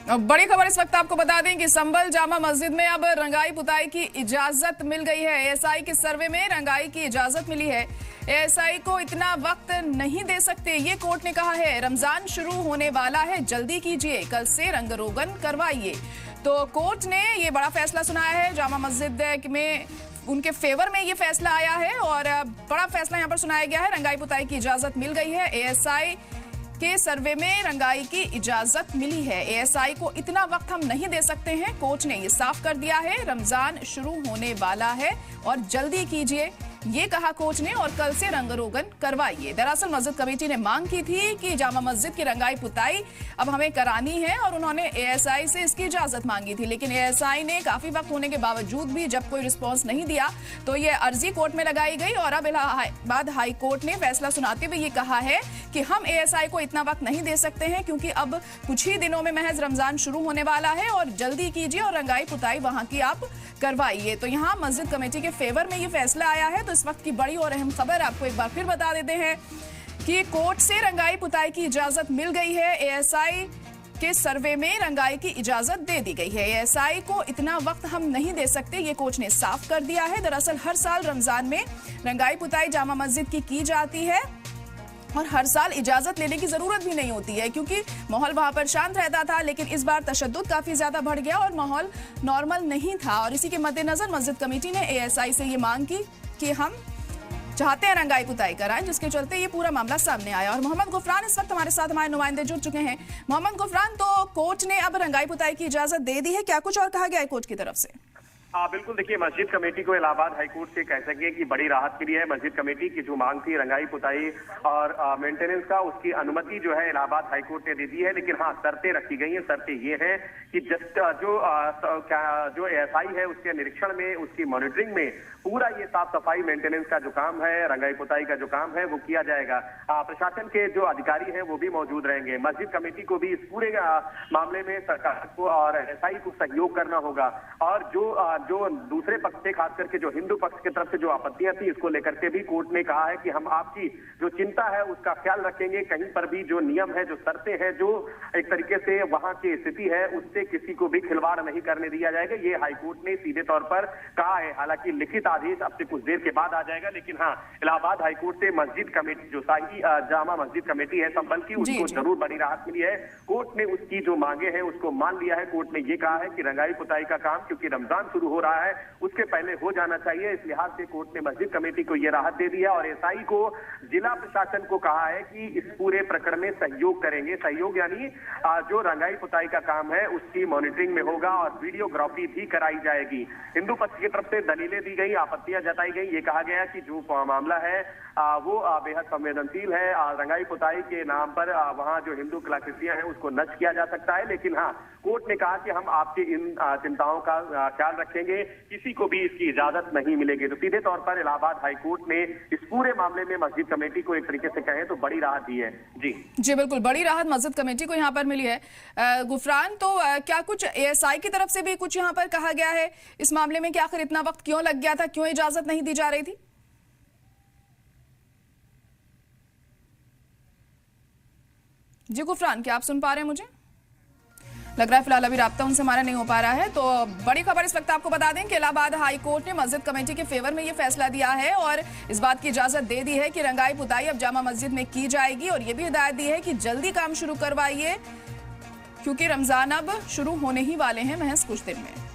बड़ी खबर इस वक्त आपको बता दें कि संभल जामा मस्जिद में अब रंगाई पुताई की इजाजत मिल गई है। एएसआई के सर्वे में रंगाई की इजाजत मिली है। एएसआई को इतना वक्त नहीं दे सकते, ये कोर्ट ने कहा है। रमजान शुरू होने वाला है, जल्दी कीजिए, कल से रंग रोगन करवाइए। तो कोर्ट ने ये बड़ा फैसला सुनाया है। जामा मस्जिद में उनके फेवर में ये फैसला आया है और बड़ा फैसला यहाँ पर सुनाया गया है। रंगाई पुताई की इजाजत मिल गई है। एएसआई के सर्वे में रंगाई की इजाजत मिली है। एएसआई को इतना वक्त हम नहीं दे सकते हैं, कोर्ट ने ये साफ कर दिया है। रमजान शुरू होने वाला है और जल्दी कीजिए, ये कहा कोर्ट ने, और कल से रंग रोगन करवाइए। दरअसल मस्जिद कमेटी ने मांग की थी कि जामा मस्जिद की रंगाई पुताई अब हमें करानी है और उन्होंने एएसआई से इसकी इजाजत मांगी थी, लेकिन एएसआई ने काफी वक्त होने के बावजूद भी जब कोई रिस्पॉन्स नहीं दिया तो ये अर्जी कोर्ट में लगाई गई और अब इलाहाबाद हाई कोर्ट ने फैसला सुनाते हुए ये कहा है कि हम एएसआई को इतना वक्त नहीं दे सकते हैं क्योंकि अब कुछ ही दिनों में महज रमजान शुरू होने वाला है और जल्दी कीजिए और रंगाई पुताई वहां की आप करवाइए। तो यहाँ मस्जिद कमेटी के फेवर में ये फैसला आया है। तो इस वक्त की बड़ी और अहम खबर आपको एक बार फिर बता देते हैं कि कोर्ट से रंगाई पुताई की इजाजत मिल गई है। एएसआई के सर्वे में रंगाई की इजाजत दे दी गई है। एएसआई को इतना वक्त हम नहीं दे सकते, ये कोर्ट ने साफ कर दिया है। दरअसल हर साल रमजान में रंगाई पुताई जामा मस्जिद की जाती है और हर साल इजाजत लेने की जरूरत भी नहीं होती है क्योंकि माहौल वहां पर शांत रहता था, लेकिन इस बार तशद्दुद काफी ज्यादा बढ़ गया और माहौल नॉर्मल नहीं था। और इसी के मद्देनजर मस्जिद कमेटी ने एएसआई से ये मांग की कि हम चाहते हैं रंगाई पुताई कराएं, जिसके चलते ये पूरा मामला सामने आया। और मोहम्मद गुफरान इस वक्त हमारे साथ हमारे नुमाइंदे जुड़ चुके हैं। मोहम्मद गुफरान, तो कोर्ट ने अब रंगाई पुताई की इजाजत दे दी है, क्या कुछ और कहा गया है कोर्ट की तरफ से? हाँ बिल्कुल, देखिए मस्जिद कमेटी को इलाहाबाद हाईकोर्ट से कह सके कि बड़ी राहत मिली है। मस्जिद कमेटी की जो मांग थी रंगाई पुताई और मेंटेनेंस का, उसकी अनुमति जो है इलाहाबाद हाईकोर्ट ने दे दी है, लेकिन हाँ शर्तें रखी गई हैं। शर्तें ये हैं कि जो एएसआई है उसके निरीक्षण में, उसकी मॉनिटरिंग में पूरा ये साफ सफाई मेंटेनेंस का जो काम है, रंगाई पुताई का जो काम है वो किया जाएगा। प्रशासन के जो अधिकारी हैं वो भी मौजूद रहेंगे। मस्जिद कमेटी को भी इस पूरे मामले में सरकार को और एएसआई को सहयोग करना होगा। और जो दूसरे पक्ष से, खास करके जो हिंदू पक्ष की तरफ से जो आपत्तियां थी, इसको लेकर के भी कोर्ट ने कहा है कि हम आपकी जो चिंता है उसका ख्याल रखेंगे। कहीं पर भी जो नियम है, जो शर्तें हैं, जो एक तरीके से वहां की स्थिति है, उससे किसी को भी खिलवाड़ नहीं करने दिया जाएगा, ये हाईकोर्ट ने सीधे तौर पर कहा है। हालांकि लिखित आदेश अब से कुछ देर के बाद आ जाएगा, लेकिन हाँ इलाहाबाद हाईकोर्ट से मस्जिद कमेटी, जो शाही जामा मस्जिद कमेटी है संभल की, उसको जरूर बड़ी राहत मिली है। कोर्ट ने उसकी जो मांगे हैं उसको मान लिया है। कोर्ट ने ये कहा है कि रंगाई पुताई का काम क्योंकि रमजान शुरू हो रहा है उसके पहले हो जाना चाहिए, इस लिहाज से कोर्ट ने मस्जिद कमेटी को यह राहत दे दी है। और एएसआई को जिला प्रशासन को कहा है कि इस पूरे प्रकरण में सहयोग करेंगे। सहयोग यानी जो रंगाई पुताई का काम है उसकी मॉनिटरिंग में होगा और वीडियोग्राफी भी कराई जाएगी। हिंदू पक्ष की तरफ से दलीलें दी गई, आपत्तियां जताई गई। ये कहा गया कि जो मामला है वो बेहद संवेदनशील है। रंगाई पुताई के नाम पर वहां जो हिंदू कलाकृतियां हैं उसको नष्ट किया जा सकता है, लेकिन हाँ कोर्ट ने कहा कि हम आपकी इन चिंताओं का ख्याल रखेंगे, किसी को भी इसकी इजाजत नहीं मिलेगी। तो सीधे तौर पर इलाहाबाद हाईकोर्ट ने इस पूरे मामले में मस्जिद कमेटी को एक तरीके से कहें तो बड़ी राहत दी है। जी बिल्कुल, बड़ी राहत मस्जिद कमेटी को यहाँ पर मिली है। गुफरान, तो क्या कुछ एएसआई की तरफ से भी कुछ यहाँ पर कहा गया है इस मामले में कि आखिर इतना वक्त क्यों लग गया था, क्यों इजाजत नहीं दी जा रही थी? जी गुफरान, क्या आप सुन पा रहे हैं मुझे? लग रहा है फिलहाल अभी राब्ता उनसे हमारा नहीं हो पा रहा है। तो बड़ी खबर इस वक्त आपको बता दें कि इलाहाबाद हाई कोर्ट ने मस्जिद कमेटी के फेवर में ये फैसला दिया है और इस बात की इजाजत दे दी है कि रंगाई पुताई अब जामा मस्जिद में की जाएगी और ये भी हिदायत दी है कि जल्दी काम शुरू करवाइए क्योंकि रमजान अब शुरू होने ही वाले हैं महज कुछ दिन में।